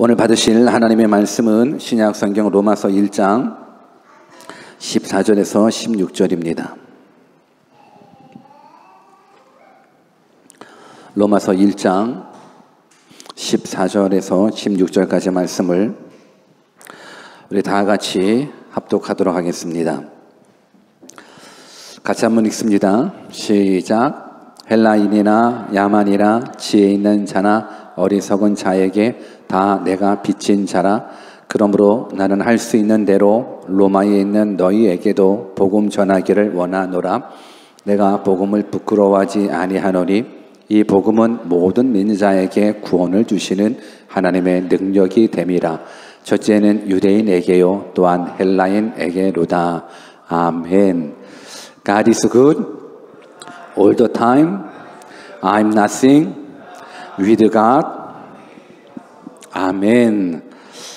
오늘 받으실 하나님의 말씀은 신약 성경 로마서 1장 14절에서 16절입니다. 로마서 1장 14절에서 16절까지 말씀을 우리 다 같이 합독하도록 하겠습니다. 같이 한번 읽습니다. 시작. 헬라인이나 야만이나 지혜 있는 자나 어리석은 자에게 다 내가 빚진 자라. 그러므로 나는 할 수 있는 대로 로마에 있는 너희에게도 복음 전하기를 원하노라. 내가 복음을 부끄러워하지 아니하노니 이 복음은 모든 믿는 자에게 구원을 주시는 하나님의 능력이 됨이라. 첫째는 유대인에게요 또한 헬라인에게로다. 아멘. God is good all the time. I'm nothing with God. 아멘.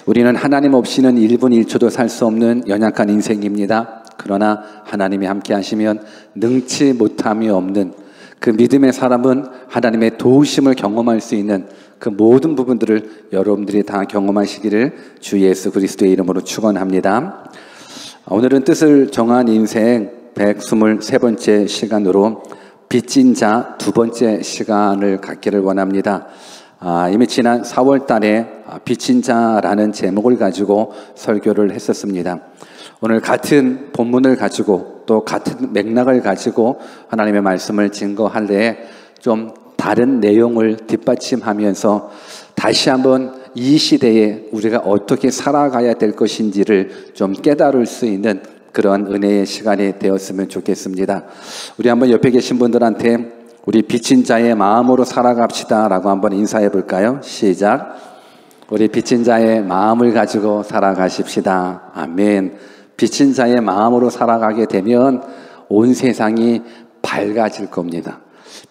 우리는 하나님 없이는 1분 1초도 살 수 없는 연약한 인생입니다. 그러나 하나님이 함께 하시면 능치 못함이 없는 그 믿음의 사람은 하나님의 도우심을 경험할 수 있는 그 모든 부분들을 여러분들이 다 경험하시기를 주 예수 그리스도의 이름으로 축원합니다. 오늘은 뜻을 정한 인생 123번째 시간으로 빚진 자 두 번째 시간을 갖기를 원합니다. 이미 지난 4월 달에 빚진 자라는 제목을 가지고 설교를 했었습니다. 오늘 같은 본문을 가지고 또 같은 맥락을 가지고 하나님의 말씀을 증거할 때에 좀 다른 내용을 뒷받침하면서 다시 한번 이 시대에 우리가 어떻게 살아가야 될 것인지를 좀 깨달을 수 있는 그런 은혜의 시간이 되었으면 좋겠습니다. 우리 한번 옆에 계신 분들한테 우리 빚진 자의 마음으로 살아갑시다 라고 한번 인사해 볼까요? 시작. 우리 빚진 자의 마음을 가지고 살아가십시다. 아멘. 빚진 자의 마음으로 살아가게 되면 온 세상이 밝아질 겁니다.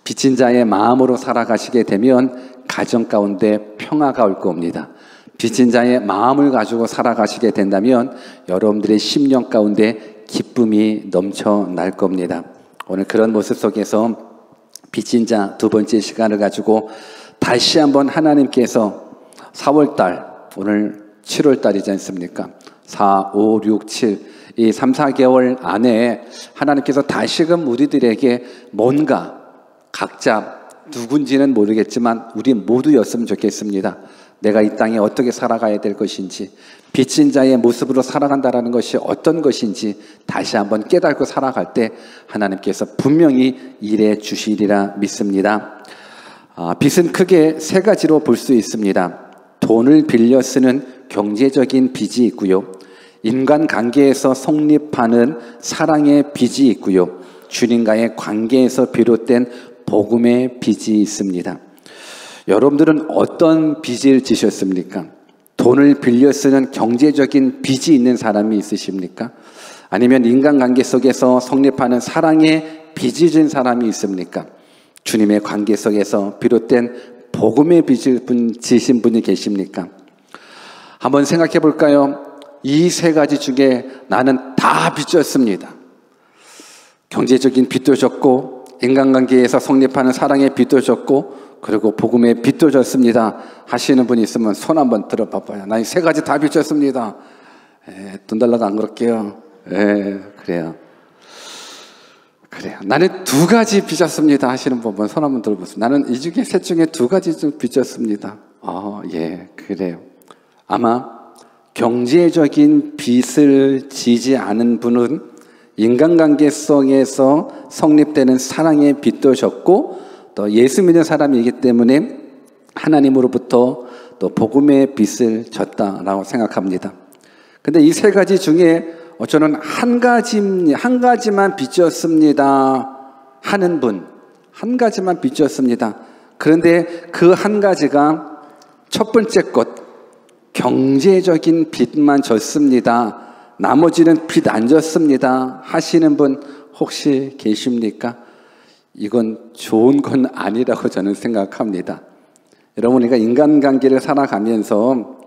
빚진 자의 마음으로 살아가시게 되면 가정 가운데 평화가 올 겁니다. 빚진 자의 마음을 가지고 살아가시게 된다면 여러분들의 심령 가운데 기쁨이 넘쳐날 겁니다. 오늘 그런 모습 속에서 빚진 자 두 번째 시간을 가지고 다시 한번 하나님께서 4월달, 오늘 7월달이지 않습니까? 4, 5, 6, 7, 이 3, 4개월 안에 하나님께서 다시금 우리들에게 뭔가 각자 누군지는 모르겠지만 우리 모두였으면 좋겠습니다. 내가 이 땅에 어떻게 살아가야 될 것인지, 빚진 자의 모습으로 살아간다는 것이 어떤 것인지 다시 한번 깨닫고 살아갈 때 하나님께서 분명히 일해 주시리라 믿습니다. 빚은 크게 세 가지로 볼 수 있습니다. 돈을 빌려 쓰는 경제적인 빚이 있고요. 인간관계에서 성립하는 사랑의 빚이 있고요. 주님과의 관계에서 비롯된 복음의 빚이 있습니다. 여러분들은 어떤 빚을 지셨습니까? 돈을 빌려 쓰는 경제적인 빚이 있는 사람이 있으십니까? 아니면 인간관계 속에서 성립하는 사랑의 빚이 진 사람이 있습니까? 주님의 관계 속에서 비롯된 복음의 빚을 지신 분이 계십니까? 한번 생각해 볼까요? 이 세 가지 중에 나는 다 빚졌습니다. 경제적인 빚도 졌고 인간관계에서 성립하는 사랑의 빚도 졌고 그리고 복음의 빚도 졌습니다 하시는 분이 있으면 손 한번 들어봐봐요. 나 이 세 가지 다 빚졌습니다. 돈 달라고 안 그럴게요. 그래요. 나는 두 가지 빚졌습니다 하시는 분 손 한번 들어보세요. 나는 이 중에 셋 중에 두 가지 좀 빚졌습니다. 그래요. 아마 경제적인 빚을 지지 않은 분은 인간관계 속에서 성립되는 사랑의 빚도 졌고 또 예수 믿는 사람이기 때문에 하나님으로부터 또 복음의 빚을 졌다라고 생각합니다. 근데 이 세 가지 중에 저는 한 가지만 빚졌습니다 하는 분, 한 가지만 빚졌습니다. 그런데 그 한 가지가 첫 번째 것, 경제적인 빚만 졌습니다. 나머지는 빚 안 졌습니다 하시는 분 혹시 계십니까? 이건 좋은 건 아니라고 저는 생각합니다. 여러분, 우리가 인간관계를 살아가면서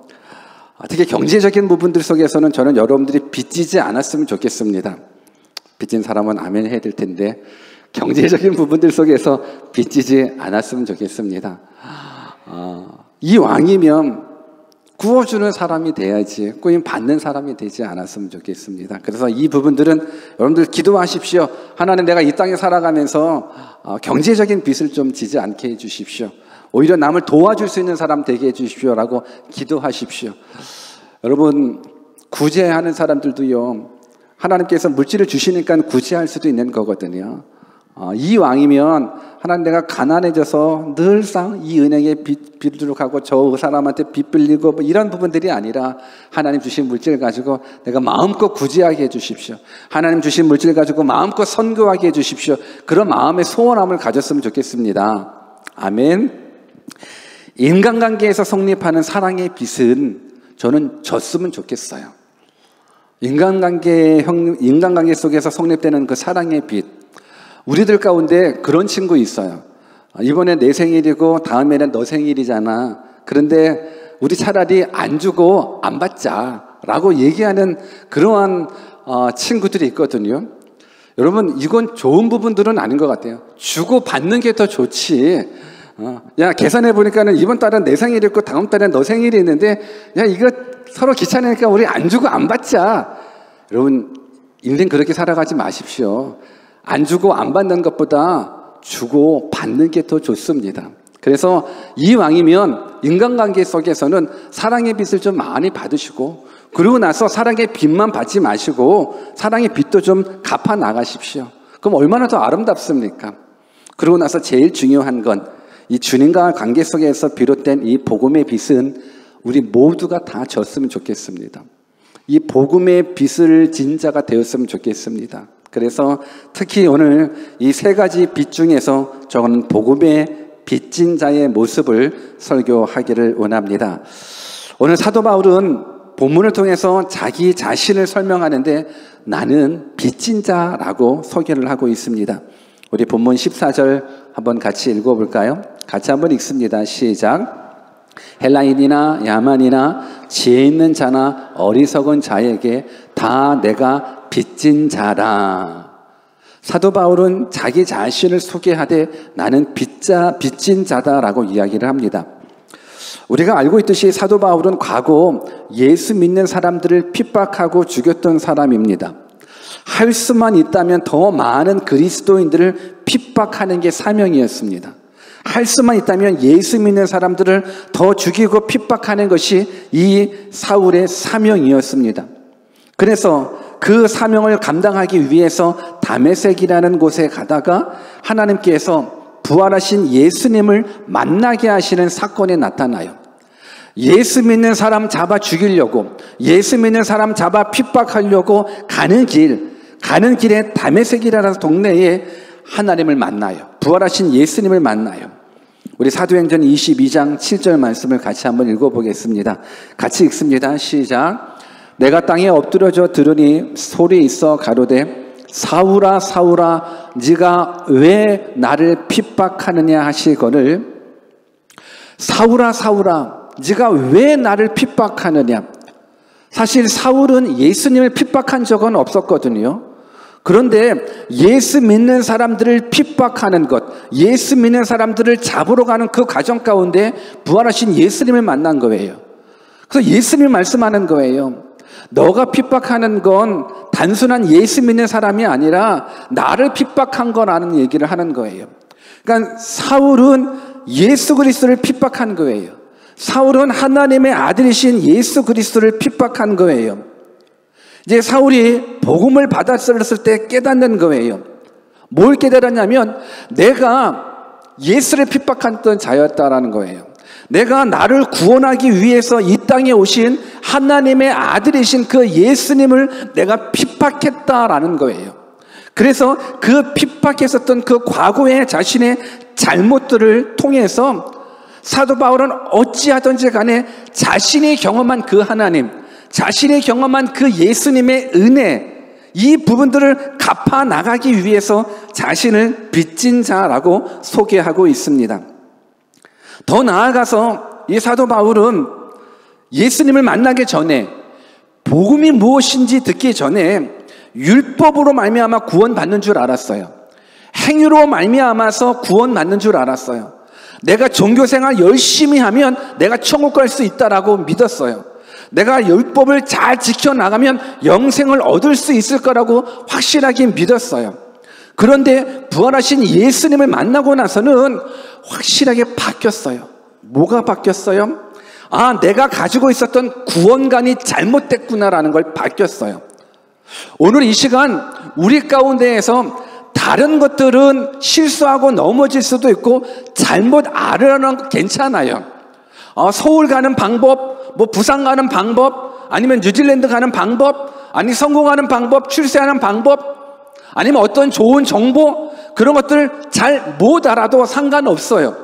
특히 경제적인 부분들 속에서는 저는 여러분들이 빚지지 않았으면 좋겠습니다. 빚진 사람은 아멘 해야 될 텐데 경제적인 부분들 속에서 빚지지 않았으면 좋겠습니다. 이왕이면 구워주는 사람이 돼야지 구임 받는 사람이 되지 않았으면 좋겠습니다. 그래서 이 부분들은 여러분들 기도하십시오. 하나님, 내가 이 땅에 살아가면서 경제적인 빚을 좀 지지 않게 해주십시오. 오히려 남을 도와줄 수 있는 사람 되게 해주십시오라고 기도하십시오. 여러분, 구제하는 사람들도요, 하나님께서 물질을 주시니까 구제할 수도 있는 거거든요. 이 왕이면 하나님, 내가 가난해져서 늘상 이 은행에 빚 빌도록 하고 저 사람한테 빚 빌리고 뭐 이런 부분들이 아니라 하나님 주신 물질 가지고 내가 마음껏 구제하게 해주십시오. 하나님 주신 물질 가지고 마음껏 선교하게 해주십시오. 그런 마음의 소원함을 가졌으면 좋겠습니다. 아멘. 인간관계에서 성립하는 사랑의 빛은 저는 졌으면 좋겠어요. 인간관계 속에서 성립되는 그 사랑의 빛, 우리들 가운데 그런 친구 있어요. 이번에 내 생일이고 다음에는 너 생일이잖아. 그런데 우리 차라리 안 주고 안 받자라고 얘기하는 그러한 친구들이 있거든요. 여러분, 이건 좋은 부분들은 아닌 것 같아요. 주고 받는 게 더 좋지. 야, 계산해 보니까는 이번 달은 내 생일이 있고 다음 달엔 너 생일이 있는데, 야, 이거 서로 귀찮으니까 우리 안 주고 안 받자. 여러분, 인생 그렇게 살아가지 마십시오. 안 주고 안 받는 것보다 주고 받는 게 더 좋습니다. 그래서 이 왕이면 인간관계 속에서는 사랑의 빛을 좀 많이 받으시고, 그러고 나서 사랑의 빛만 받지 마시고 사랑의 빛도 좀 갚아 나가십시오. 그럼 얼마나 더 아름답습니까? 그러고 나서 제일 중요한 건 이 주님과 관계 속에서 비롯된 이 복음의 빛은 우리 모두가 다 졌으면 좋겠습니다. 이 복음의 빛을 진 자가 되었으면 좋겠습니다. 그래서 특히 오늘 이 세 가지 빛 중에서 저는 복음의 빛진 자의 모습을 설교하기를 원합니다. 오늘 사도 바울은 본문을 통해서 자기 자신을 설명하는데 나는 빛진 자라고 소개를 하고 있습니다. 우리 본문 14절 한번 같이 읽어볼까요? 같이 한번 읽습니다. 시작. 헬라인이나 야만이나 지혜 있는 자나 어리석은 자에게 다 내가 빚진 자라. 사도 바울은 자기 자신을 소개하되 나는 빚진 자다라고 이야기를 합니다. 우리가 알고 있듯이 사도 바울은 과거 예수 믿는 사람들을 핍박하고 죽였던 사람입니다. 할 수만 있다면 더 많은 그리스도인들을 핍박하는 게 사명이었습니다. 할 수만 있다면 예수 믿는 사람들을 더 죽이고 핍박하는 것이 이 사울의 사명이었습니다. 그래서 그 사명을 감당하기 위해서 다메섹이라는 곳에 가다가 하나님께서 부활하신 예수님을 만나게 하시는 사건이 나타나요. 예수 믿는 사람 잡아 죽이려고, 예수 믿는 사람 잡아 핍박하려고 가는 길에 다메섹이라는 동네에 하나님을 만나요. 부활하신 예수님을 만나요. 우리 사도행전 22장 7절 말씀을 같이 한번 읽어보겠습니다. 같이 읽습니다. 시작. 내가 땅에 엎드려져 들으니 소리 있어 가로되 사울아 사울아 네가 왜 나를 핍박하느냐 하시거늘, 사울아 사울아 네가 왜 나를 핍박하느냐. 사실 사울은 예수님을 핍박한 적은 없었거든요. 그런데 예수 믿는 사람들을 핍박하는 것, 예수 믿는 사람들을 잡으러 가는 그 과정 가운데 부활하신 예수님을 만난 거예요. 그래서 예수님이 말씀하는 거예요. 너가 핍박하는 건 단순한 예수 믿는 사람이 아니라 나를 핍박한 거라는 얘기를 하는 거예요. 그러니까 사울은 예수 그리스도를 핍박한 거예요. 사울은 하나님의 아들이신 예수 그리스도를 핍박한 거예요. 이제 사울이 복음을 받았을 때 깨닫는 거예요. 뭘 깨달았냐면 내가 예수를 핍박했던 자였다라는 거예요. 내가 나를 구원하기 위해서 이 땅에 오신 하나님의 아들이신 그 예수님을 내가 핍박했다라는 거예요. 그래서 그 핍박했었던 그 과거의 자신의 잘못들을 통해서 사도 바울은 어찌하든지 간에 자신이 경험한 그 하나님, 자신이 경험한 그 예수님의 은혜, 이 부분들을 갚아 나가기 위해서 자신을 빚진 자라고 소개하고 있습니다. 더 나아가서 이 사도 바울은 예수님을 만나기 전에, 복음이 무엇인지 듣기 전에 율법으로 말미암아 구원받는 줄 알았어요. 행위로 말미암아서 구원받는 줄 알았어요. 내가 종교생활 열심히 하면 내가 천국 갈 수 있다라고 믿었어요. 내가 율법을 잘 지켜나가면 영생을 얻을 수 있을 거라고 확실하게 믿었어요. 그런데 부활하신 예수님을 만나고 나서는 확실하게 바뀌었어요. 뭐가 바뀌었어요? 아, 내가 가지고 있었던 구원관이 잘못됐구나라는 걸 바뀌었어요. 오늘 이 시간 우리 가운데에서 다른 것들은 실수하고 넘어질 수도 있고 잘못 알으려는 건 괜찮아요. 서울 가는 방법, 뭐 부산 가는 방법, 아니면 뉴질랜드 가는 방법, 아니 성공하는 방법, 출세하는 방법, 아니면 어떤 좋은 정보, 그런 것들 잘 못 알아도 상관없어요.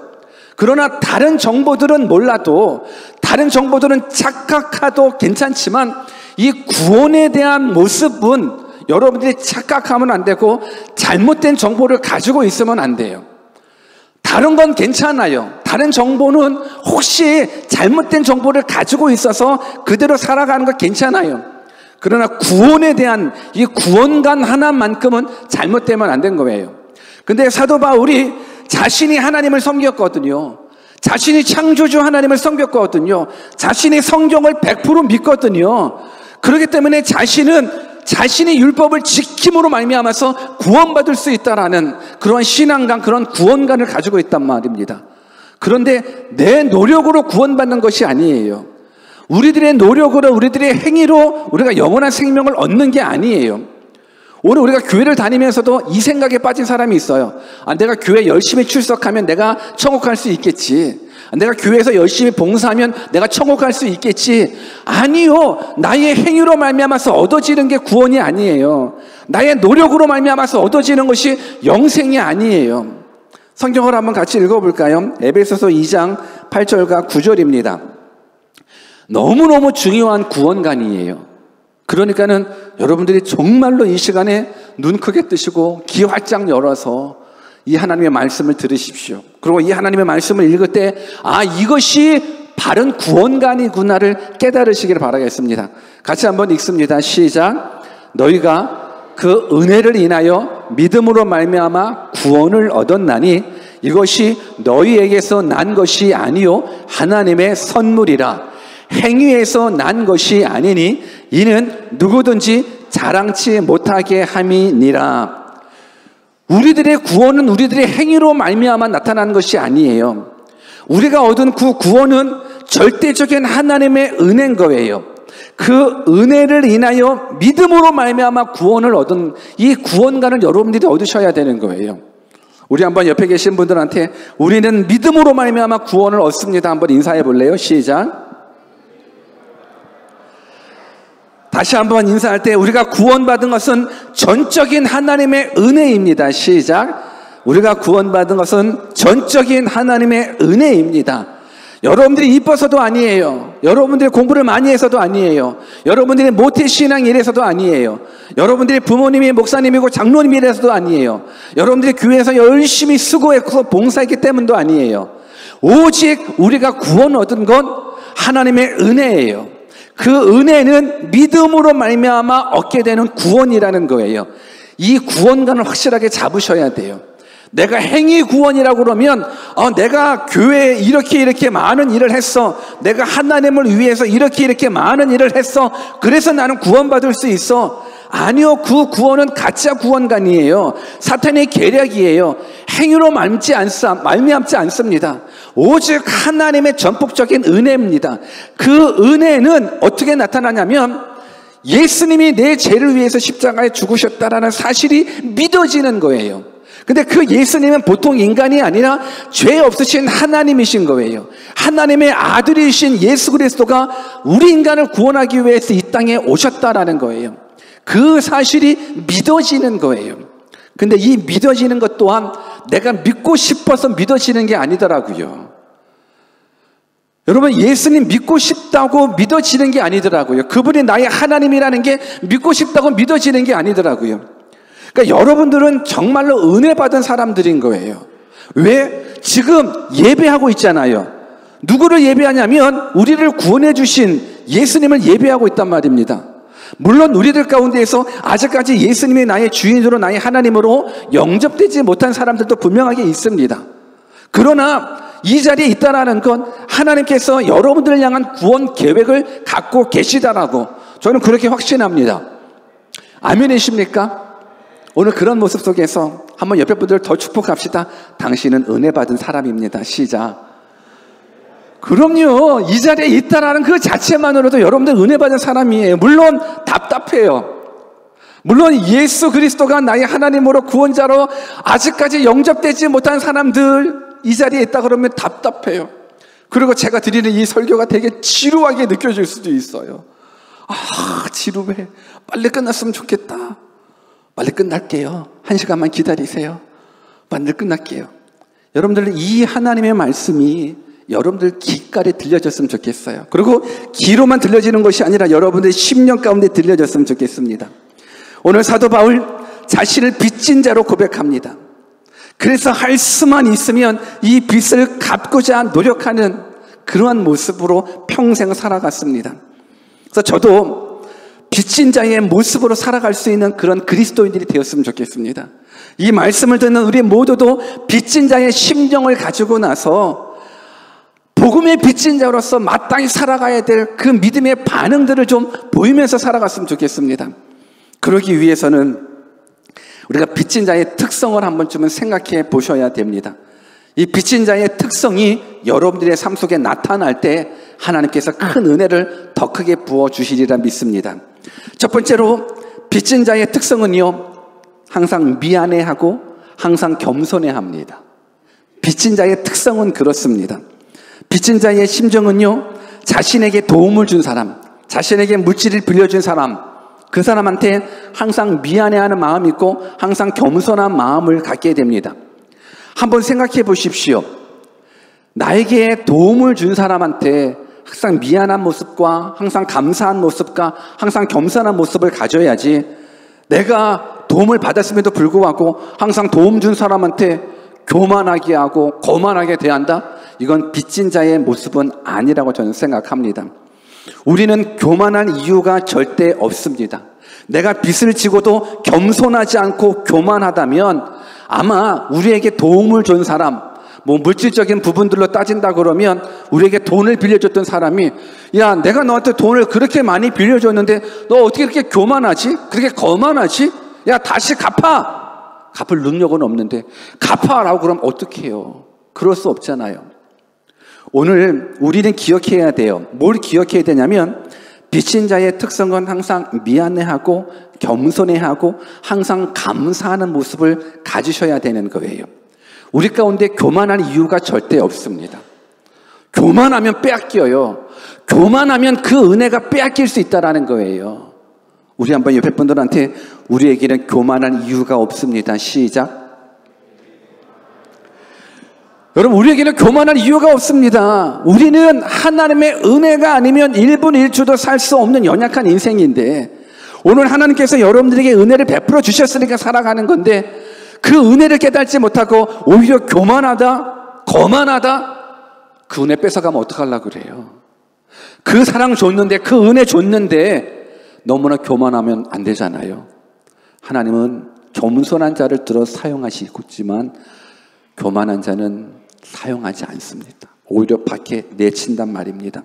그러나 다른 정보들은 몰라도, 다른 정보들은 착각해도 괜찮지만 이 구원에 대한 모습은 여러분들이 착각하면 안 되고 잘못된 정보를 가지고 있으면 안 돼요. 다른 건 괜찮아요. 다른 정보는 혹시 잘못된 정보를 가지고 있어서 그대로 살아가는 거 괜찮아요. 그러나 구원에 대한 이 구원관 하나만큼은 잘못되면 안 된 거예요. 근데 사도 바울이 자신이 하나님을 섬겼거든요. 자신이 창조주 하나님을 섬겼거든요. 자신이 성경을 100% 믿거든요. 그렇기 때문에 자신이 율법을 지킴으로 말미암아서 구원받을 수 있다라는 그런 신앙감, 그런 구원관을 가지고 있단 말입니다. 그런데 내 노력으로 구원받는 것이 아니에요. 우리들의 노력으로, 우리들의 행위로 우리가 영원한 생명을 얻는 게 아니에요. 오늘 우리가 교회를 다니면서도 이 생각에 빠진 사람이 있어요. 내가 교회 열심히 출석하면 내가 천국 갈 수 있겠지. 내가 교회에서 열심히 봉사하면 내가 천국 갈 수 있겠지. 아니요. 나의 행위로 말미암아서 얻어지는 게 구원이 아니에요. 나의 노력으로 말미암아서 얻어지는 것이 영생이 아니에요. 성경을 한번 같이 읽어볼까요? 에베소서 2장 8절과 9절입니다. 너무너무 중요한 구원관이에요. 그러니까는 여러분들이 정말로 이 시간에 눈 크게 뜨시고 귀 활짝 열어서 이 하나님의 말씀을 들으십시오. 그리고 이 하나님의 말씀을 읽을 때 이것이 바른 구원관이구나를 깨달으시기를 바라겠습니다. 같이 한번 읽습니다. 시작. 너희가 그 은혜를 인하여 믿음으로 말미암아 구원을 얻었나니 이것이 너희에게서 난 것이 아니요 하나님의 선물이라. 행위에서 난 것이 아니니 이는 누구든지 자랑치 못하게 함이니라. 우리들의 구원은 우리들의 행위로 말미암아 나타나는 것이 아니에요. 우리가 얻은 그 구원은 절대적인 하나님의 은혜인 거예요. 그 은혜를 인하여 믿음으로 말미암아 구원을 얻은 이 구원관을 여러분들이 얻으셔야 되는 거예요. 우리 한번 옆에 계신 분들한테 우리는 믿음으로 말미암아 구원을 얻습니다. 한번 인사해 볼래요? 시작. 다시 한번 인사할 때 우리가 구원받은 것은 전적인 하나님의 은혜입니다. 시작. 우리가 구원받은 것은 전적인 하나님의 은혜입니다. 여러분들이 이뻐서도 아니에요. 여러분들이 공부를 많이 해서도 아니에요. 여러분들이 모태신앙 이래서도 아니에요. 여러분들이 부모님이 목사님이고 장로님이라서도 아니에요. 여러분들이 교회에서 열심히 수고했고 봉사했기 때문도 아니에요. 오직 우리가 구원 얻은 건 하나님의 은혜예요. 그 은혜는 믿음으로 말미암아 얻게 되는 구원이라는 거예요. 이 구원관을 확실하게 잡으셔야 돼요. 내가 행위 구원이라고 그러면 내가 교회에 이렇게 많은 일을 했어. 내가 하나님을 위해서 이렇게 많은 일을 했어. 그래서 나는 구원받을 수 있어. 아니요. 그 구원은 가짜 구원관이에요. 사탄의 계략이에요. 행위로 말미암지 않습니다. 오직 하나님의 전폭적인 은혜입니다. 그 은혜는 어떻게 나타나냐면 예수님이 내 죄를 위해서 십자가에 죽으셨다라는 사실이 믿어지는 거예요. 근데 그 예수님은 보통 인간이 아니라 죄 없으신 하나님이신 거예요. 하나님의 아들이신 예수 그리스도가 우리 인간을 구원하기 위해서 이 땅에 오셨다라는 거예요. 그 사실이 믿어지는 거예요. 근데 이 믿어지는 것 또한 내가 믿고 싶어서 믿어지는 게 아니더라고요. 여러분, 예수님 믿고 싶다고 믿어지는 게 아니더라고요. 그분이 나의 하나님이라는 게 믿고 싶다고 믿어지는 게 아니더라고요. 그러니까 여러분들은 정말로 은혜 받은 사람들인 거예요. 왜? 지금 예배하고 있잖아요. 누구를 예배하냐면 우리를 구원해 주신 예수님을 예배하고 있단 말입니다. 물론 우리들 가운데에서 아직까지 예수님이 나의 주인으로 나의 하나님으로 영접되지 못한 사람들도 분명하게 있습니다. 그러나 이 자리에 있다라는 건 하나님께서 여러분들을 향한 구원 계획을 갖고 계시다라고 저는 그렇게 확신합니다. 아멘이십니까? 오늘 그런 모습 속에서 한번 옆에 분들을 더 축복합시다. 당신은 은혜 받은 사람입니다. 시작. 그럼요. 이 자리에 있다라는 그 자체만으로도 여러분들 은혜 받은 사람이에요. 물론 답답해요. 물론 예수 그리스도가 나의 하나님으로 구원자로 아직까지 영접되지 못한 사람들 이 자리에 있다 그러면 답답해요. 그리고 제가 드리는 이 설교가 되게 지루하게 느껴질 수도 있어요. 지루해. 빨리 끝났으면 좋겠다. 빨리 끝날게요. 1시간만 기다리세요. 빨리 끝날게요. 여러분들 이 하나님의 말씀이 여러분들 귓가에 들려졌으면 좋겠어요. 그리고 귀로만 들려지는 것이 아니라 여러분들 심령 가운데 들려졌으면 좋겠습니다. 오늘 사도 바울 자신을 빚진 자로 고백합니다. 그래서 할 수만 있으면 이 빚을 갚고자 노력하는 그러한 모습으로 평생 살아갔습니다. 그래서 저도 빚진 자의 모습으로 살아갈 수 있는 그런 그리스도인들이 되었으면 좋겠습니다. 이 말씀을 듣는 우리 모두도 빚진 자의 심정을 가지고 나서 복음의 빚진 자로서 마땅히 살아가야 될 그 믿음의 반응들을 좀 보이면서 살아갔으면 좋겠습니다. 그러기 위해서는 우리가 빚진 자의 특성을 한 번쯤은 생각해 보셔야 됩니다. 이 빚진 자의 특성이 여러분들의 삶 속에 나타날 때 하나님께서 큰 은혜를 더 크게 부어주시리라 믿습니다. 첫 번째로 빚진 자의 특성은요, 항상 미안해하고 항상 겸손해합니다. 빚진 자의 특성은 그렇습니다. 빚진 자의 심정은요, 자신에게 도움을 준 사람, 자신에게 물질을 빌려준 사람, 그 사람한테 항상 미안해하는 마음이 있고 항상 겸손한 마음을 갖게 됩니다. 한번 생각해 보십시오. 나에게 도움을 준 사람한테 항상 미안한 모습과 항상 감사한 모습과 항상 겸손한 모습을 가져야지, 내가 도움을 받았음에도 불구하고 항상 도움 준 사람한테 교만하게 하고 거만하게 대한다? 이건 빚진 자의 모습은 아니라고 저는 생각합니다. 우리는 교만할 이유가 절대 없습니다. 내가 빚을 지고도 겸손하지 않고 교만하다면 아마 우리에게 도움을 준 사람, 물질적인 부분들로 따진다 그러면 우리에게 돈을 빌려줬던 사람이, 야, 내가 너한테 돈을 그렇게 많이 빌려줬는데 너 어떻게 그렇게 교만하지? 그렇게 거만하지? 야, 다시 갚아! 갚을 능력은 없는데 갚아라고 그러면 어떻게 해요? 그럴 수 없잖아요. 오늘 우리는 기억해야 돼요. 뭘 기억해야 되냐면, 빚진 자의 특성은 항상 미안해하고 겸손해하고 항상 감사하는 모습을 가지셔야 되는 거예요. 우리 가운데 교만한 이유가 절대 없습니다. 교만하면 빼앗겨요. 교만하면 그 은혜가 빼앗길 수 있다는 거예요. 우리 한번 옆에 분들한테 우리에게는 교만한 이유가 없습니다. 시작. 여러분, 우리에게는 교만한 이유가 없습니다. 우리는 하나님의 은혜가 아니면 1분 1초도 살 수 없는 연약한 인생인데, 오늘 하나님께서 여러분들에게 은혜를 베풀어 주셨으니까 살아가는 건데, 그 은혜를 깨닫지 못하고 오히려 교만하다, 거만하다, 그 은혜 뺏어가면 어떡하려고 그래요? 그 사랑 줬는데, 그 은혜 줬는데 너무나 교만하면 안 되잖아요. 하나님은 겸손한 자를 들어 사용하시고 있지만 교만한 자는 사용하지 않습니다. 오히려 밖에 내친단 말입니다.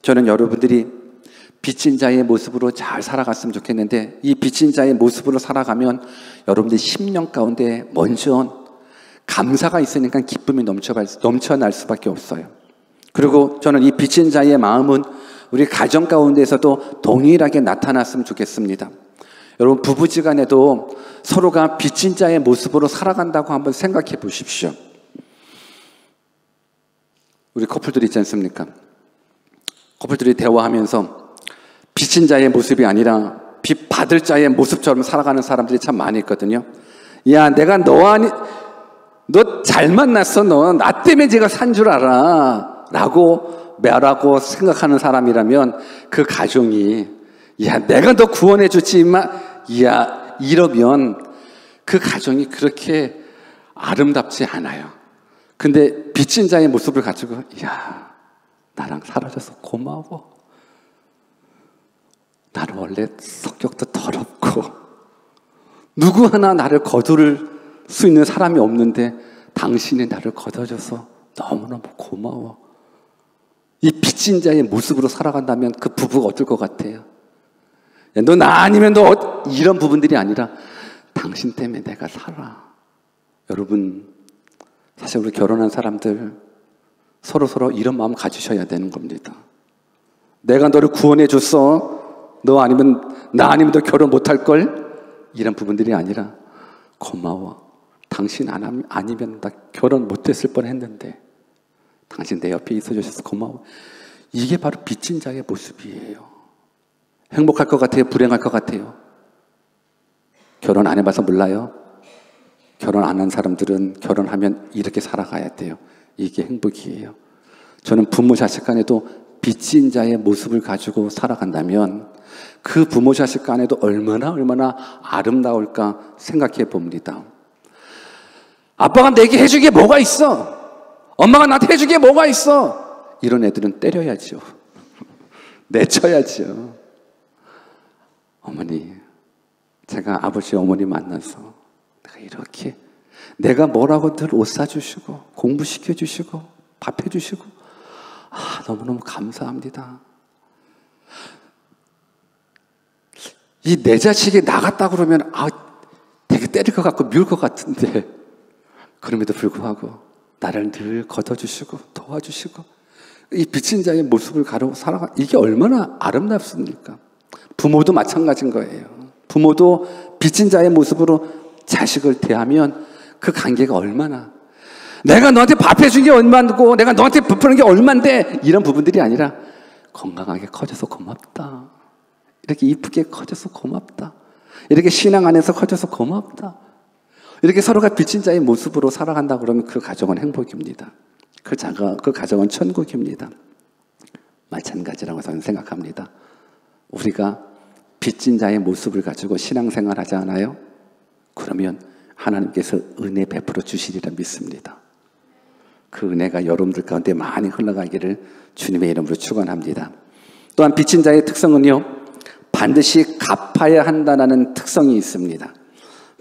저는 여러분들이 빚진 자의 모습으로 잘 살아갔으면 좋겠는데, 이 빚진 자의 모습으로 살아가면 여러분들 심령 가운데 먼저 감사가 있으니까 기쁨이 넘쳐날 수밖에 없어요. 그리고 저는 이 빚진 자의 마음은 우리 가정 가운데서도 동일하게 나타났으면 좋겠습니다. 여러분, 부부지간에도 서로가 빚진 자의 모습으로 살아간다고 한번 생각해 보십시오. 우리 커플들이 있지 않습니까? 커플들이 대화하면서 빚진 자의 모습이 아니라 빚 받을 자의 모습처럼 살아가는 사람들이 참 많이 있거든요. 야, 내가 너 잘 만났어. 너 나 때문에 제가 산 줄 알아. 라고 말하고 생각하는 사람이라면 그 가정이, 야, 내가 너 구원해 줬지만, 야, 이러면 그 가정이 그렇게 아름답지 않아요. 근데 빚진 자의 모습을 가지고, 야, 나랑 살아줘서 고마워. 나는 원래 성격도 더럽고 누구 하나 나를 거두를 수 있는 사람이 없는데 당신이 나를 거둬줘서 너무너무 고마워. 이 빚진 자의 모습으로 살아간다면 그 부부가 어떨 것 같아요? 너 나 아니면 너 이런 부분들이 아니라 당신 때문에 내가 살아. 여러분, 사실 우리 결혼한 사람들 서로 이런 마음 가지셔야 되는 겁니다. 내가 너를 구원해 줬어. 나 아니면 너 결혼 못할 걸? 이런 부분들이 아니라 고마워. 당신 아니면 나 결혼 못했을 뻔했는데 당신 내 옆에 있어주셔서 고마워. 이게 바로 빚진 자의 모습이에요. 행복할 것 같아요? 불행할 것 같아요? 결혼 안 해봐서 몰라요? 결혼 안 한 사람들은 결혼하면 이렇게 살아가야 돼요. 이게 행복이에요. 저는 부모 자식 간에도 빚진 자의 모습을 가지고 살아간다면 그 부모 자식 간에도 얼마나 아름다울까 생각해 봅니다. 아빠가 내게 해준 게 뭐가 있어? 엄마가 나한테 해준 게 뭐가 있어? 이런 애들은 때려야죠. 내쳐야죠. 어머니, 제가 아버지 어머니 만나서 내가 이렇게 내가 뭐라고 늘 옷 사주시고 공부시켜주시고 밥 해주시고 너무너무 감사합니다. 이 내 자식이 나갔다 그러면 되게 때릴 것 같고 미울 것 같은데 그럼에도 불구하고 나를 늘 걷어주시고 도와주시고 이 빚진 자의 모습을 가르고 살아가 이게 얼마나 아름답습니까? 부모도 마찬가지인 거예요. 부모도 빚진 자의 모습으로 자식을 대하면 그 관계가 얼마나 내가 너한테 밥 해준 게 얼마고 내가 너한테 베푸는 게 얼만데 이런 부분들이 아니라 건강하게 커져서 고맙다. 이렇게 이쁘게 커져서 고맙다. 이렇게 신앙 안에서 커져서 고맙다. 이렇게 서로가 빚진 자의 모습으로 살아간다 그러면 그 가정은 행복입니다. 그 가정은 천국입니다. 마찬가지라고 저는 생각합니다. 우리가 빚진 자의 모습을 가지고 신앙생활 하지 않아요? 그러면 하나님께서 은혜 베풀어 주시리라 믿습니다. 그 은혜가 여러분들 가운데 많이 흘러가기를 주님의 이름으로 축원합니다. 또한 빚진 자의 특성은요, 반드시 갚아야 한다는 특성이 있습니다.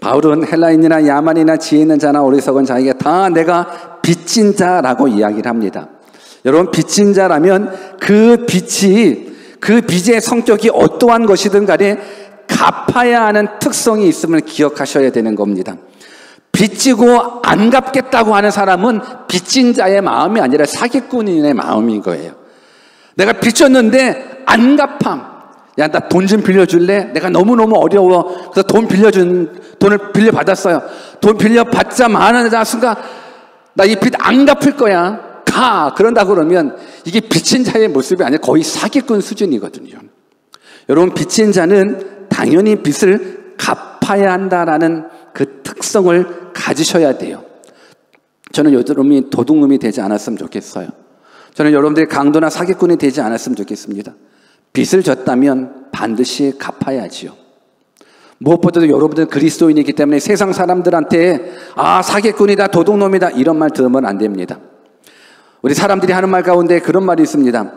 바울은 헬라인이나 야만이나 지혜 있는 자나 어리석은 자에게 다 내가 빚진 자라고 이야기를 합니다. 여러분, 빚진 자라면 그 빚의 성격이 어떠한 것이든 간에 갚아야 하는 특성이 있음을 기억하셔야 되는 겁니다. 빚지고 안 갚겠다고 하는 사람은 빚진 자의 마음이 아니라 사기꾼인의 마음인 거예요. 내가 빚졌는데 안 갚아. 야, 나 돈 좀 빌려줄래? 내가 너무너무 어려워. 그래서 돈을 빌려받았어요. 돈 빌려받자마자 순간 나 이 빚 안 갚을 거야. 가. 그런다 그러면 이게 빚진 자의 모습이 아니라 거의 사기꾼 수준이거든요. 여러분, 빚진 자는 당연히 빚을 갚아야 한다라는 그 특성을 가지셔야 돼요. 저는 여러분이 도둑놈이 되지 않았으면 좋겠어요. 저는 여러분들이 강도나 사기꾼이 되지 않았으면 좋겠습니다. 빚을 졌다면 반드시 갚아야지요. 무엇보다도 여러분들은 그리스도인이기 때문에 세상 사람들한테 사기꾼이다, 도둑놈이다 이런 말 들으면 안 됩니다. 우리 사람들이 하는 말 가운데 그런 말이 있습니다.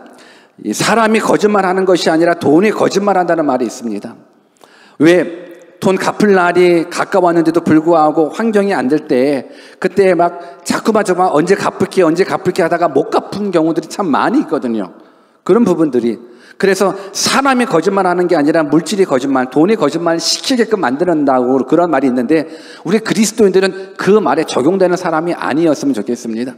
사람이 거짓말하는 것이 아니라 돈이 거짓말한다는 말이 있습니다. 왜? 돈 갚을 날이 가까웠는데도 불구하고 환경이 안 될 때 그때 막 자꾸만 언제 갚을게 하다가 못 갚은 경우들이 참 많이 있거든요. 그런 부분들이. 그래서 사람이 거짓말하는 게 아니라 물질이 거짓말, 돈이 거짓말 시키게끔 만드는다고 그런 말이 있는데 우리 그리스도인들은 그 말에 적용되는 사람이 아니었으면 좋겠습니다.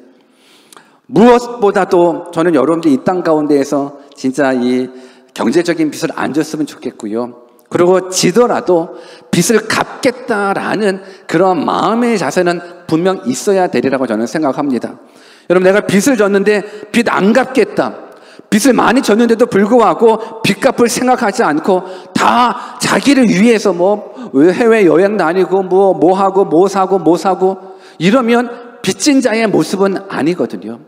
무엇보다도 저는 여러분들이 이 땅 가운데에서 진짜 이 경제적인 빚을 안 졌으면 좋겠고요. 그리고 지더라도 빚을 갚겠다라는 그런 마음의 자세는 분명 있어야 되리라고 저는 생각합니다. 여러분, 내가 빚을 졌는데 빚 안 갚겠다. 빚을 많이 졌는데도 불구하고 빚 갚을 생각하지 않고 다 자기를 위해서 해외 여행 다니고 뭐 하고 뭐 사고 이러면 빚진 자의 모습은 아니거든요.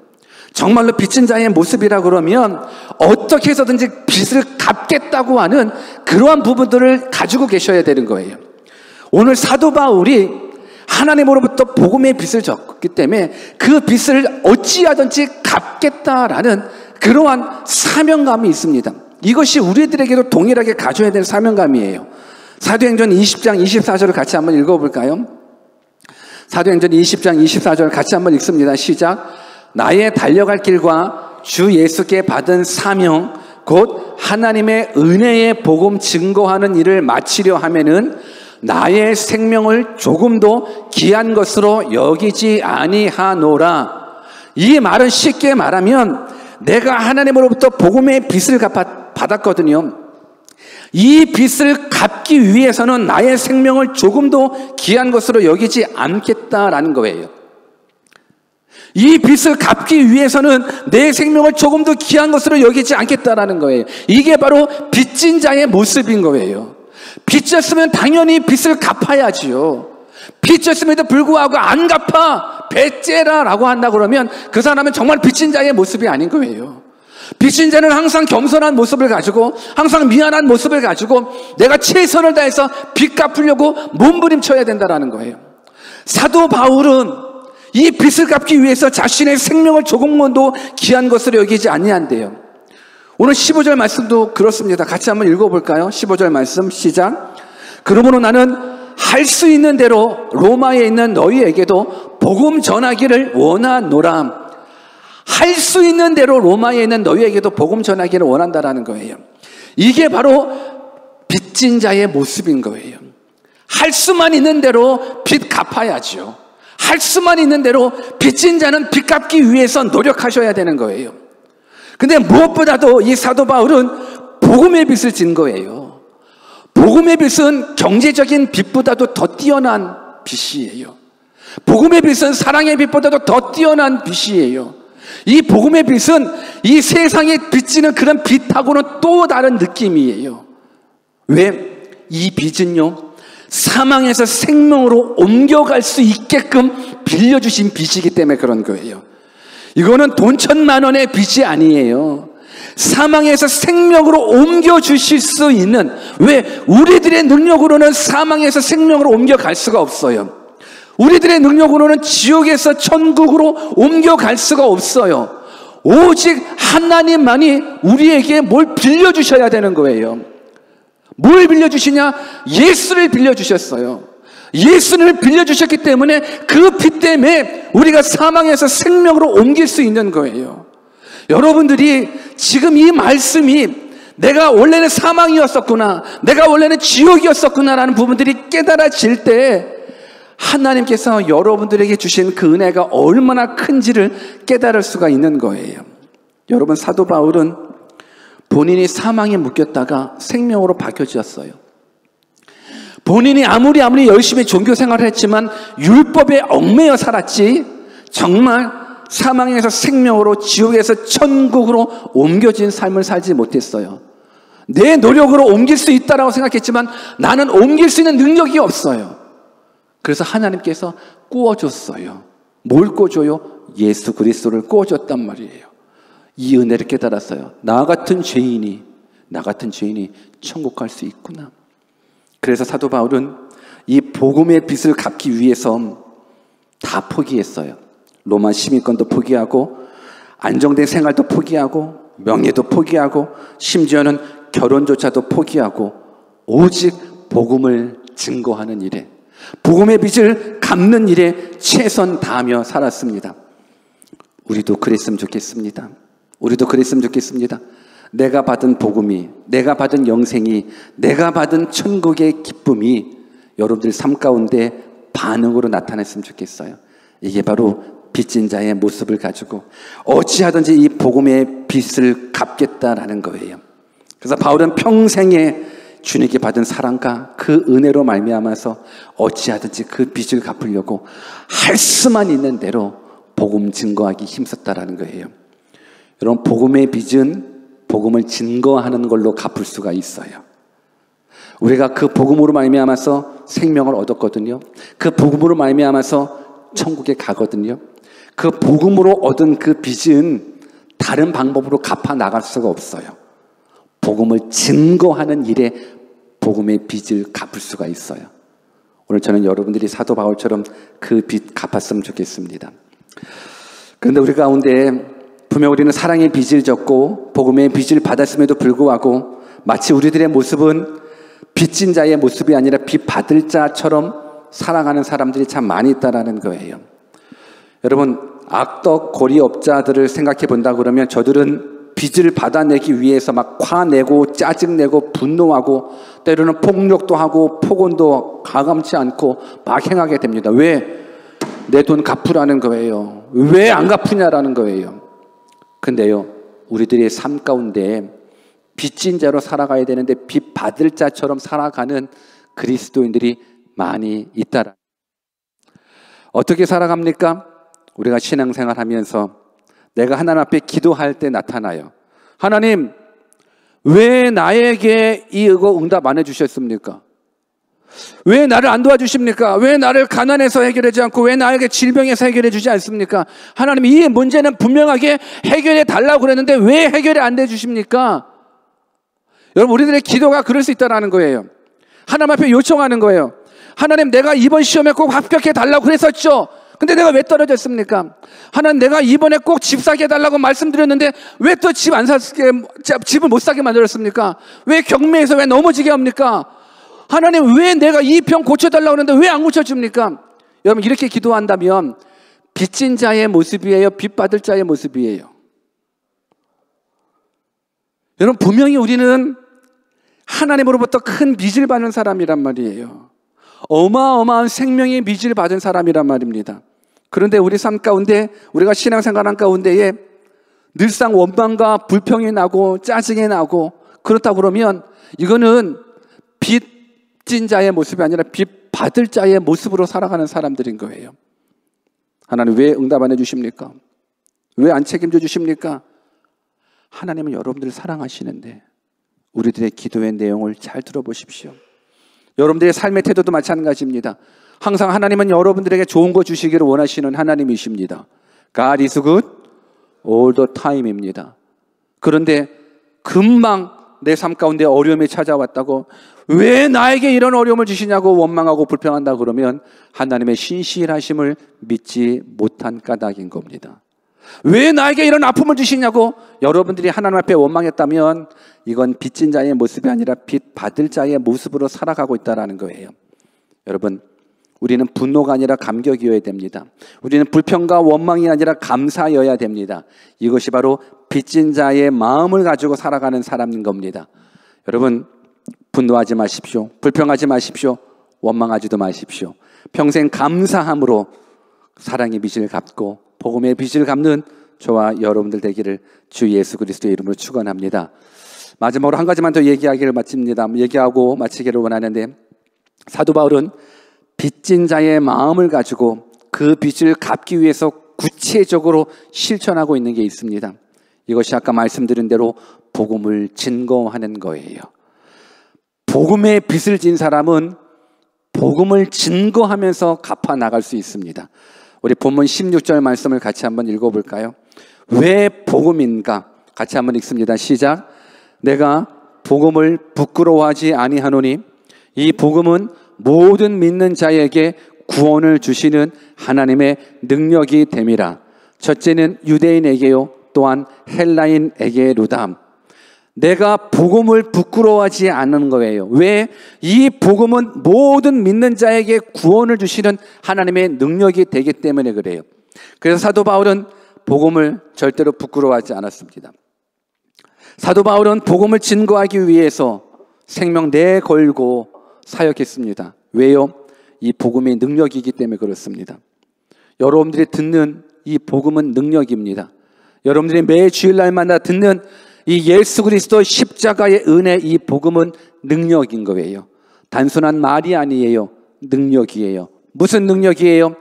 정말로 빚진 자의 모습이라 그러면 어떻게 해서든지 빚을 갚겠다고 하는 그러한 부분들을 가지고 계셔야 되는 거예요. 오늘 사도 바울이 하나님으로부터 복음의 빚을 졌기 때문에 그 빚을 어찌하든지 갚겠다라는 그러한 사명감이 있습니다. 이것이 우리들에게도 동일하게 가져야 될 사명감이에요. 사도행전 20장 24절을 같이 한번 읽어볼까요? 사도행전 20장 24절 같이 한번 읽습니다. 시작. 나의 달려갈 길과 주 예수께 받은 사명, 곧 하나님의 은혜의 복음 증거하는 일을 마치려 하면은 나의 생명을 조금도 귀한 것으로 여기지 아니하노라. 이 말은 쉽게 말하면 내가 하나님으로부터 복음의 빚을 받았거든요. 이 빚을 갚기 위해서는 나의 생명을 조금도 귀한 것으로 여기지 않겠다라는 거예요. 이 빚을 갚기 위해서는 내 생명을 조금도 귀한 것으로 여기지 않겠다라는 거예요. 이게 바로 빚진 자의 모습인 거예요. 빚졌으면 당연히 빚을 갚아야지요. 빚졌음에도 불구하고 안 갚아 배째라라고 한다 그러면 그 사람은 정말 빚진 자의 모습이 아닌 거예요. 빚진 자는 항상 겸손한 모습을 가지고 항상 미안한 모습을 가지고 내가 최선을 다해서 빚 갚으려고 몸부림쳐야 된다라는 거예요. 사도 바울은 이 빚을 갚기 위해서 자신의 생명을 조금만도 귀한 것으로 여기지 아니한대요. 오늘 15절 말씀도 그렇습니다. 같이 한번 읽어볼까요? 15절 말씀 시작. 그러므로 나는 할 수 있는 대로 로마에 있는 너희에게도 복음 전하기를 원하노라. 할 수 있는 대로 로마에 있는 너희에게도 복음 전하기를 원한다라는 거예요. 이게 바로 빚진 자의 모습인 거예요. 할 수만 있는 대로 빚 갚아야죠. 할 수만 있는 대로 빚진 자는 빚 갚기 위해서 노력하셔야 되는 거예요. 근데 무엇보다도 이 사도 바울은 복음의 빚을 진 거예요. 복음의 빚은 경제적인 빚보다도 더 뛰어난 빚이에요. 복음의 빚은 사랑의 빚보다도 더 뛰어난 빚이에요. 이 복음의 빚은 이 세상에 빚지는 그런 빚하고는 또 다른 느낌이에요. 왜? 이 빚은요, 사망에서 생명으로 옮겨갈 수 있게끔 빌려주신 빚이기 때문에 그런 거예요. 이거는 돈 1,000만 원의 빚이 아니에요. 사망에서 생명으로 옮겨주실 수 있는, 왜? 우리들의 능력으로는 사망에서 생명으로 옮겨갈 수가 없어요. 우리들의 능력으로는 지옥에서 천국으로 옮겨갈 수가 없어요. 오직 하나님만이 우리에게 뭘 빌려주셔야 되는 거예요. 뭘 빌려주시냐? 예수를 빌려주셨어요. 예수를 빌려주셨기 때문에 그 빚 때문에 우리가 사망에서 생명으로 옮길 수 있는 거예요. 여러분들이 지금 이 말씀이 내가 원래는 사망이었었구나, 내가 원래는 지옥이었었구나라는 부분들이 깨달아질 때 하나님께서 여러분들에게 주신 그 은혜가 얼마나 큰지를 깨달을 수가 있는 거예요. 여러분, 사도 바울은 본인이 사망에 묶였다가 생명으로 바뀌어졌어요. 본인이 아무리 열심히 종교 생활을 했지만 율법에 얽매여 살았지 정말 사망에서 생명으로, 지옥에서 천국으로 옮겨진 삶을 살지 못했어요. 내 노력으로 옮길 수 있다라고 생각했지만 나는 옮길 수 있는 능력이 없어요. 그래서 하나님께서 구워줬어요. 뭘 구워줘요? 예수 그리스도를 구워줬단 말이에요. 이 은혜를 깨달았어요. 나 같은 죄인이 천국 갈 수 있구나. 그래서 사도 바울은 이 복음의 빚을 갚기 위해서 다 포기했어요. 로마 시민권도 포기하고, 안정된 생활도 포기하고, 명예도 포기하고, 심지어는 결혼조차도 포기하고, 오직 복음을 증거하는 일에, 복음의 빚을 갚는 일에 최선 다하며 살았습니다. 우리도 그랬으면 좋겠습니다. 우리도 그랬으면 좋겠습니다. 내가 받은 복음이, 내가 받은 영생이, 내가 받은 천국의 기쁨이 여러분들 삶 가운데 반응으로 나타났으면 좋겠어요. 이게 바로 빚진 자의 모습을 가지고 어찌하든지 이 복음의 빚을 갚겠다라는 거예요. 그래서 바울은 평생에 주님께 받은 사랑과 그 은혜로 말미암아서 어찌하든지 그 빚을 갚으려고 할 수만 있는 대로 복음 증거하기 힘썼다라는 거예요. 여러분, 복음의 빚은 복음을 증거하는 걸로 갚을 수가 있어요. 우리가 그 복음으로 말미암아서 생명을 얻었거든요. 그 복음으로 말미암아서 천국에 가거든요. 그 복음으로 얻은 그 빚은 다른 방법으로 갚아 나갈 수가 없어요. 복음을 증거하는 일에 복음의 빚을 갚을 수가 있어요. 오늘 저는 여러분들이 사도 바울처럼 그 빚 갚았으면 좋겠습니다. 그런데 우리 가운데 분명 우리는 사랑의 빚을 졌고 복음의 빚을 받았음에도 불구하고 마치 우리들의 모습은 빚진 자의 모습이 아니라 빚 받을 자처럼 살아가는 사람들이 참 많이 있다라는 거예요. 여러분, 악덕 고리업자들을 생각해 본다 그러면 저들은 빚을 받아내기 위해서 막 화내고 짜증내고 분노하고 때로는 폭력도 하고 폭언도 가감치 않고 막 행하게 됩니다. 왜? 내 돈 갚으라는 거예요. 왜 안 갚으냐라는 거예요. 근데요, 우리들의 삶 가운데 빚진 자로 살아가야 되는데 빚 받을 자처럼 살아가는 그리스도인들이 많이 있다라. 어떻게 살아갑니까? 우리가 신앙생활 하면서 내가 하나님 앞에 기도할 때 나타나요. 하나님, 왜 나에게 이거 응답 안 해주셨습니까? 왜 나를 안 도와주십니까? 왜 나를 가난해서 해결하지 않고 왜 나에게 질병에서 해결해 주지 않습니까? 하나님, 이 문제는 분명하게 해결해 달라고 그랬는데 왜 해결이 안 돼 주십니까? 여러분, 우리들의 기도가 그럴 수 있다는 거예요. 하나님 앞에 요청하는 거예요. 하나님, 내가 이번 시험에 꼭 합격해 달라고 그랬었죠. 근데 내가 왜 떨어졌습니까? 하나님, 내가 이번에 꼭 집 사게 해달라고 말씀드렸는데 왜 또 집을 못 사게 만들었습니까? 왜 경매에서 왜 넘어지게 합니까? 하나님, 왜 내가 이 병 고쳐달라고 하는데 왜 안 고쳐줍니까? 여러분, 이렇게 기도한다면 빚진 자의 모습이에요? 빚 받을 자의 모습이에요? 여러분, 분명히 우리는 하나님으로부터 큰 빚을 받는 사람이란 말이에요. 어마어마한 생명의 빚을 받은 사람이란 말입니다. 그런데 우리 삶 가운데, 우리가 신앙생활한 가운데에 늘상 원망과 불평이 나고 짜증이 나고 그렇다고 그러면 이거는 빚진 자의 모습이 아니라 빚 받을 자의 모습으로 살아가는 사람들인 거예요. 하나님, 왜 응답 안 해주십니까? 왜 안 책임져 주십니까? 하나님은 여러분들을 사랑하시는데 우리들의 기도의 내용을 잘 들어보십시오. 여러분들의 삶의 태도도 마찬가지입니다. 항상 하나님은 여러분들에게 좋은 거 주시기를 원하시는 하나님이십니다. God is good all the time입니다. 그런데 금방 내 삶 가운데 어려움이 찾아왔다고, 왜 나에게 이런 어려움을 주시냐고 원망하고 불평한다 그러면 하나님의 신실하심을 믿지 못한 까닭인 겁니다. 왜 나에게 이런 아픔을 주시냐고 여러분들이 하나님 앞에 원망했다면 이건 빚진 자의 모습이 아니라 빚 받을 자의 모습으로 살아가고 있다는 거예요. 여러분, 우리는 분노가 아니라 감격이어야 됩니다. 우리는 불평과 원망이 아니라 감사여야 됩니다. 이것이 바로 빚진 자의 마음을 가지고 살아가는 사람인 겁니다. 여러분, 분노하지 마십시오. 불평하지 마십시오. 원망하지도 마십시오. 평생 감사함으로 사랑의 빚을 갚고 복음의 빚을 갚는 저와 여러분들 되기를 주 예수 그리스도의 이름으로 축원합니다. 마지막으로 한 가지만 더 얘기하고 마치기를 원하는데, 사도 바울은 빚진 자의 마음을 가지고 그 빚을 갚기 위해서 구체적으로 실천하고 있는 게 있습니다. 이것이 아까 말씀드린 대로 복음을 증거하는 거예요. 복음의 빚을 진 사람은 복음을 증거하면서 갚아 나갈 수 있습니다. 우리 본문 16절 말씀을 같이 한번 읽어볼까요? 왜 복음인가? 같이 한번 읽습니다. 시작. 내가 복음을 부끄러워하지 아니하노니 이 복음은 모든 믿는 자에게 구원을 주시는 하나님의 능력이 됨이라. 첫째는 유대인에게요 또한 헬라인에게로다. 내가 복음을 부끄러워하지 않는 거예요. 왜? 이 복음은 모든 믿는 자에게 구원을 주시는 하나님의 능력이 되기 때문에 그래요. 그래서 사도 바울은 복음을 절대로 부끄러워하지 않았습니다. 사도 바울은 복음을 증거하기 위해서 생명 내걸고 사역했습니다. 왜요? 이 복음의 능력이기 때문에 그렇습니다. 여러분들이 듣는 이 복음은 능력입니다. 여러분들이 매 주일날마다 듣는 이 예수 그리스도 십자가의 은혜, 이 복음은 능력인 거예요. 단순한 말이 아니에요. 능력이에요. 무슨 능력이에요?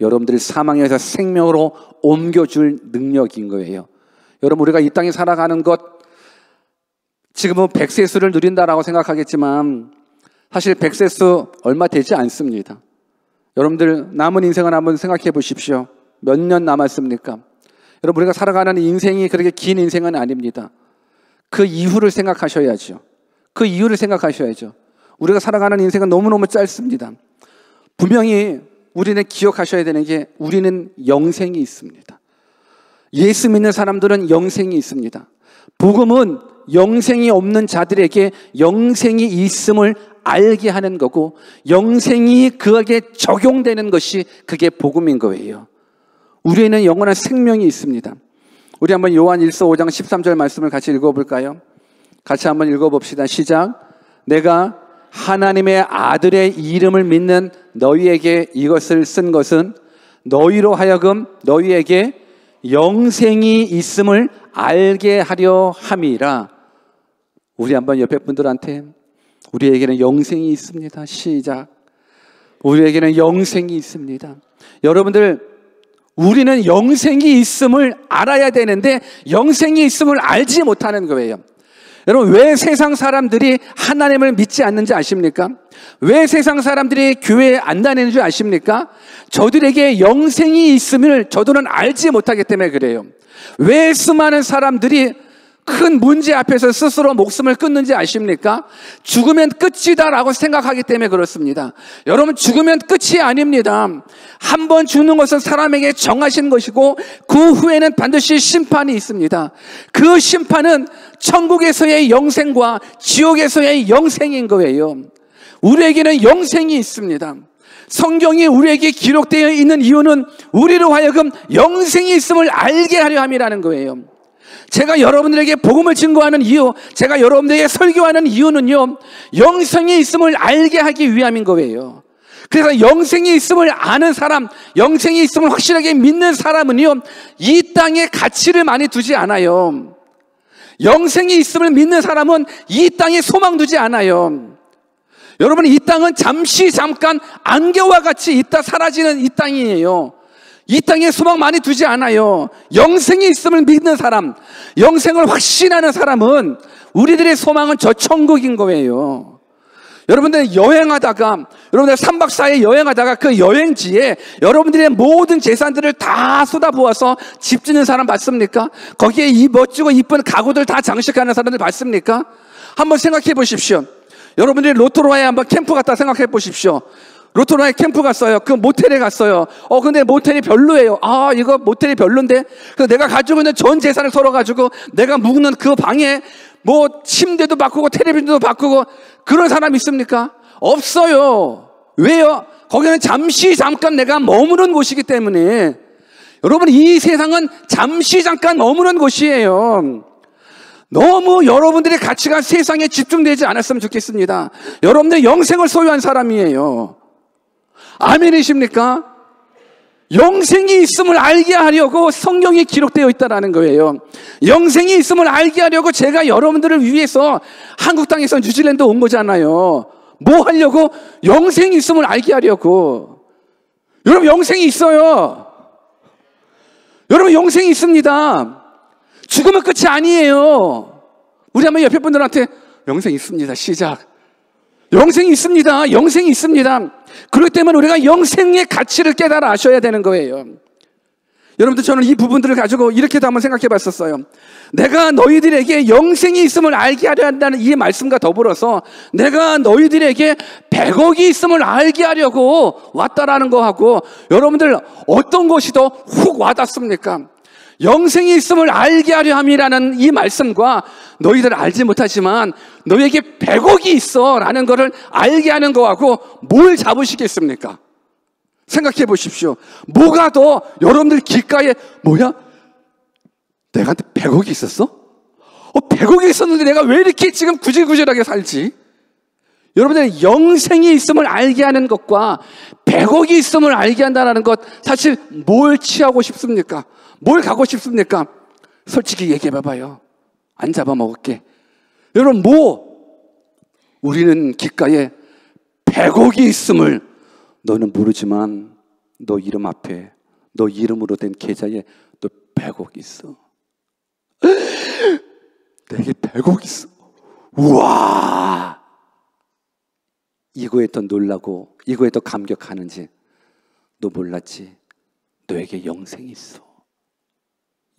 여러분들을 사망에서 생명으로 옮겨줄 능력인 거예요. 여러분, 우리가 이 땅에 살아가는 것, 지금은 백세수를 누린다라고 생각하겠지만 사실 백세수 얼마 되지 않습니다. 여러분들 남은 인생을 한번 생각해 보십시오. 몇 년 남았습니까? 여러분, 우리가 살아가는 인생이 그렇게 긴 인생은 아닙니다. 그 이후를 생각하셔야죠. 그 이후를 생각하셔야죠. 우리가 살아가는 인생은 너무너무 짧습니다. 분명히 우리는 기억하셔야 되는 게, 우리는 영생이 있습니다. 예수 믿는 사람들은 영생이 있습니다. 복음은 영생이 없는 자들에게 영생이 있음을 알게 하는 거고, 영생이 그에게 적용되는 것이 그게 복음인 거예요. 우리에는 영원한 생명이 있습니다. 우리 한번 요한 1서 5장 13절 말씀을 같이 읽어볼까요? 같이 한번 읽어봅시다. 시작. 내가 하나님의 아들의 이름을 믿는 너희에게 이것을 쓴 것은 너희로 하여금 너희에게 영생이 있음을 알게 하려 함이라. 우리 한번 옆에 분들한테 우리에게는 영생이 있습니다. 시작. 우리에게는 영생이 있습니다. 여러분들, 우리는 영생이 있음을 알아야 되는데 영생이 있음을 알지 못하는 거예요. 여러분, 왜 세상 사람들이 하나님을 믿지 않는지 아십니까? 왜 세상 사람들이 교회에 안 다니는 줄 아십니까? 저들에게 영생이 있음을 저들은 알지 못하기 때문에 그래요. 왜 수많은 사람들이 큰 문제 앞에서 스스로 목숨을 끊는지 아십니까? 죽으면 끝이다라고 생각하기 때문에 그렇습니다. 여러분, 죽으면 끝이 아닙니다. 한 번 죽는 것은 사람에게 정하신 것이고 그 후에는 반드시 심판이 있습니다. 그 심판은 천국에서의 영생과 지옥에서의 영생인 거예요. 우리에게는 영생이 있습니다. 성경이 우리에게 기록되어 있는 이유는 우리로 하여금 영생이 있음을 알게 하려 함이라는 거예요. 제가 여러분들에게 복음을 증거하는 이유, 제가 여러분들에게 설교하는 이유는요, 영생이 있음을 알게 하기 위함인 거예요. 그래서 영생이 있음을 아는 사람, 영생이 있음을 확실하게 믿는 사람은요, 이 땅에 가치를 많이 두지 않아요. 영생이 있음을 믿는 사람은 이 땅에 소망 두지 않아요. 여러분, 이 땅은 잠시 잠깐 안개와 같이 있다 사라지는 이 땅이에요. 이 땅에 소망 많이 두지 않아요. 영생이 있음을 믿는 사람, 영생을 확신하는 사람은 우리들의 소망은 저 천국인 거예요. 여러분들 여행하다가, 여러분들 3박 4일 여행하다가 그 여행지에 여러분들의 모든 재산들을 다 쏟아부어서 집 짓는 사람 봤습니까? 거기에 이 멋지고 이쁜 가구들 다 장식하는 사람들 봤습니까? 한번 생각해 보십시오. 여러분들이 로또로에 한번 캠프 갔다 생각해 보십시오. 로또로에 캠프 갔어요. 그 모텔에 갔어요. 근데 모텔이 별로예요. 이거 모텔이 별론데. 그래서 내가 가지고 있는 전 재산을 털어가지고 내가 묵는 그 방에 뭐 침대도 바꾸고 텔레비전도 바꾸고 그런 사람 있습니까? 없어요. 왜요? 거기는 잠시 잠깐 내가 머무는 곳이기 때문에. 여러분, 이 세상은 잠시 잠깐 머무는 곳이에요. 너무 여러분들의 가치가 세상에 집중되지 않았으면 좋겠습니다. 여러분들 영생을 소유한 사람이에요. 아멘이십니까? 영생이 있음을 알게 하려고 성경에 기록되어 있다는 거예요. 영생이 있음을 알게 하려고 제가 여러분들을 위해서 한국 땅에서 뉴질랜드 온 거잖아요. 뭐 하려고? 영생이 있음을 알게 하려고. 여러분, 영생이 있어요. 여러분, 영생이 있습니다. 죽으면 끝이 아니에요. 우리 한번 옆에 분들한테 영생이 있습니다. 시작. 영생이 있습니다. 영생이 있습니다. 그렇기 때문에 우리가 영생의 가치를 깨달아 아셔야 되는 거예요. 여러분들, 저는 이 부분들을 가지고 이렇게도 한번 생각해 봤었어요. 내가 너희들에게 영생이 있음을 알게 하려 한다는 이 말씀과 더불어서 내가 너희들에게 100억이 있음을 알게 하려고 왔다라는 거하고, 여러분들 어떤 것이 더 훅 와닿습니까? 영생이 있음을 알게 하려 함이라는 이 말씀과 너희들 알지 못하지만 너희에게 100억이 있어 라는 것을 알게 하는 거하고 뭘 잡으시겠습니까? 생각해 보십시오. 뭐가 더 여러분들 귓가에, 뭐야? 내가 100억이 있었어? 100억이 있었는데 내가 왜 이렇게 지금 구질구질하게 살지? 여러분들, 영생이 있음을 알게 하는 것과 100억이 있음을 알게 한다는 것, 사실 뭘 취하고 싶습니까? 뭘 가고 싶습니까? 솔직히 얘기해 봐봐요. 안 잡아먹을게. 여러분, 우리는 귓가에 100억이 있음을, 너는 모르지만 너 이름 앞에, 너 이름으로 된 계좌에 너 100억이 있어. 내게 100억 있어. 우와! 이거에 더 놀라고 이거에 더 감격하는지 너 몰랐지? 너에게 영생이 있어.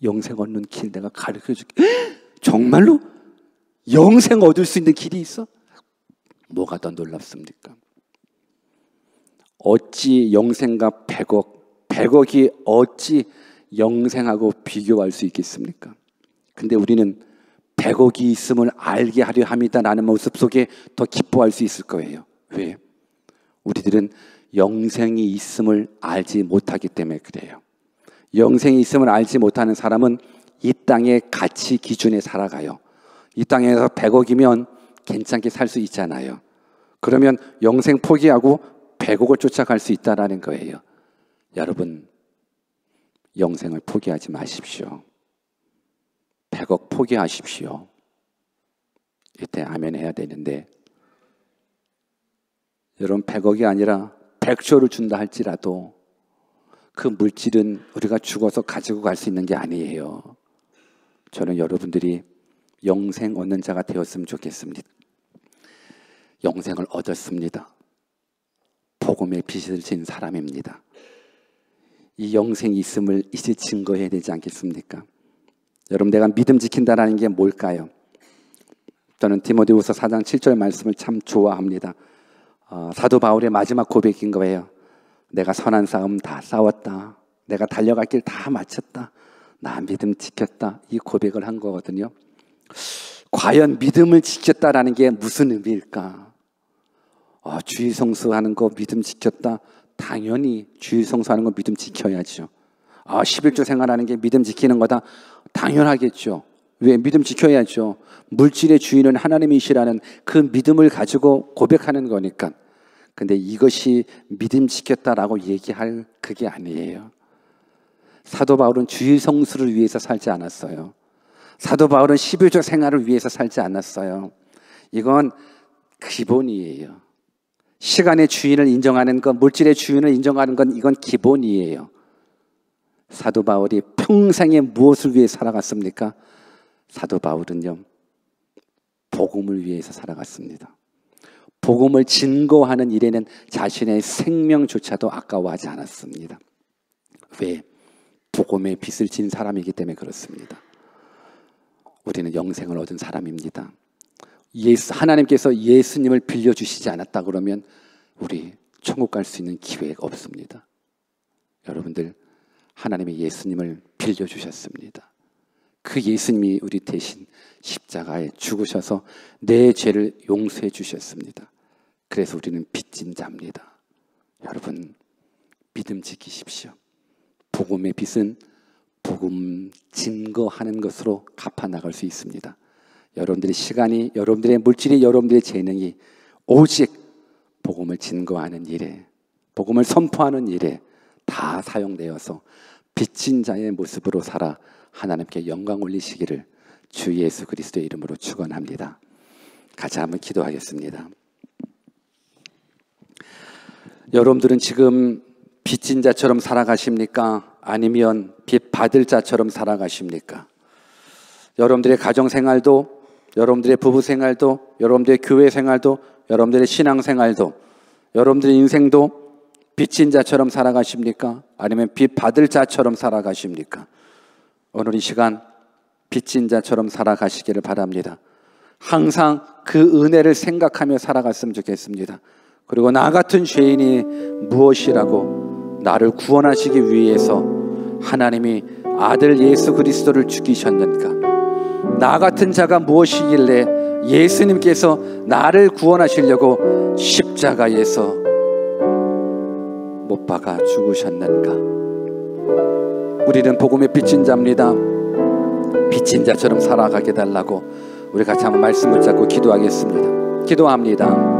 영생 얻는 길 내가 가르쳐줄게. 정말로? 영생 얻을 수 있는 길이 있어? 뭐가 더 놀랍습니까? 어찌 영생과 100억이 어찌 영생하고 비교할 수 있겠습니까? 근데 우리는 100억이 있음을 알게 하려 합니다라는 모습 속에 더 기뻐할 수 있을 거예요. 왜? 우리들은 영생이 있음을 알지 못하기 때문에 그래요. 영생이 있음을 알지 못하는 사람은 이 땅의 가치 기준에 살아가요. 이 땅에서 100억이면 괜찮게 살 수 있잖아요. 그러면 영생 포기하고 100억을 쫓아갈 수 있다는 거예요. 여러분, 영생을 포기하지 마십시오. 100억 포기하십시오. 이때 아멘 해야 되는데, 여러분 100억이 아니라 100조를 준다 할지라도 그 물질은 우리가 죽어서 가지고 갈 수 있는 게 아니에요. 저는 여러분들이 영생 얻는 자가 되었으면 좋겠습니다. 영생을 얻었습니다. 복음의 빛을 진 사람입니다. 이 영생이 있음을 이제 증거해야 되지 않겠습니까? 여러분, 내가 믿음 지킨다라는 게 뭘까요? 저는 디모데후서 4장 7절 말씀을 참 좋아합니다. 사도 바울의 마지막 고백인 거예요. 내가 선한 싸움 다 싸웠다. 내가 달려갈 길 다 마쳤다. 나 믿음 지켰다. 이 고백을 한 거거든요. 과연 믿음을 지켰다라는 게 무슨 의미일까? 주의 성수하는 거 믿음 지켰다. 당연히 주의 성수하는 거 믿음 지켜야죠. 11조 생활하는 게 믿음 지키는 거다. 당연하겠죠. 왜? 믿음 지켜야죠. 물질의 주인은 하나님이시라는 그 믿음을 가지고 고백하는 거니까. 근데 이것이 믿음 지켰다라고 얘기할 그게 아니에요. 사도 바울은 주의 성수를 위해서 살지 않았어요. 사도 바울은 11조 생활을 위해서 살지 않았어요. 이건 기본이에요. 시간의 주인을 인정하는 것, 물질의 주인을 인정하는 건 이건 기본이에요. 사도 바울이 평생에 무엇을 위해 살아갔습니까? 사도 바울은요, 복음을 위해서 살아갔습니다. 복음을 증거하는 일에는 자신의 생명조차도 아까워하지 않았습니다. 왜? 복음의 빛을 진 사람이기 때문에 그렇습니다. 우리는 영생을 얻은 사람입니다. 하나님께서 예수님을 빌려주시지 않았다 그러면 우리 천국 갈 수 있는 기회가 없습니다. 여러분들, 하나님이 예수님을 빌려주셨습니다. 그 예수님이 우리 대신 십자가에 죽으셔서 내 죄를 용서해 주셨습니다. 그래서 우리는 빚진 자입니다. 여러분, 믿음 지키십시오. 복음의 빛은 복음 증거하는 것으로 갚아 나갈 수 있습니다. 여러분들의 시간이, 여러분들의 물질이, 여러분들의 재능이 오직 복음을 증거하는 일에, 복음을 선포하는 일에 다 사용되어서 빚진 자의 모습으로 살아 하나님께 영광 올리시기를 주 예수 그리스도의 이름으로 축원합니다. 같이 한번 기도하겠습니다. 여러분들은 지금 빚진 자처럼 살아가십니까? 아니면 빚 받을 자처럼 살아가십니까? 여러분들의 가정생활도, 여러분들의 부부생활도, 여러분들의 교회생활도, 여러분들의 신앙생활도, 여러분들의 인생도 빚진 자처럼 살아가십니까? 아니면 빚 받을 자처럼 살아가십니까? 오늘 이 시간 빚진 자처럼 살아가시기를 바랍니다. 항상 그 은혜를 생각하며 살아갔으면 좋겠습니다. 그리고 나 같은 죄인이 무엇이라고, 나를 구원하시기 위해서 하나님이 아들 예수 그리스도를 죽이셨는가? 나 같은 자가 무엇이길래 예수님께서 나를 구원하시려고 십자가에서 못 박아 죽으셨는가? 우리는 복음의 빚진 자입니다. 빚진 자처럼 살아가게 달라고 우리 같이 한번 말씀을 잡고 기도하겠습니다. 기도합니다.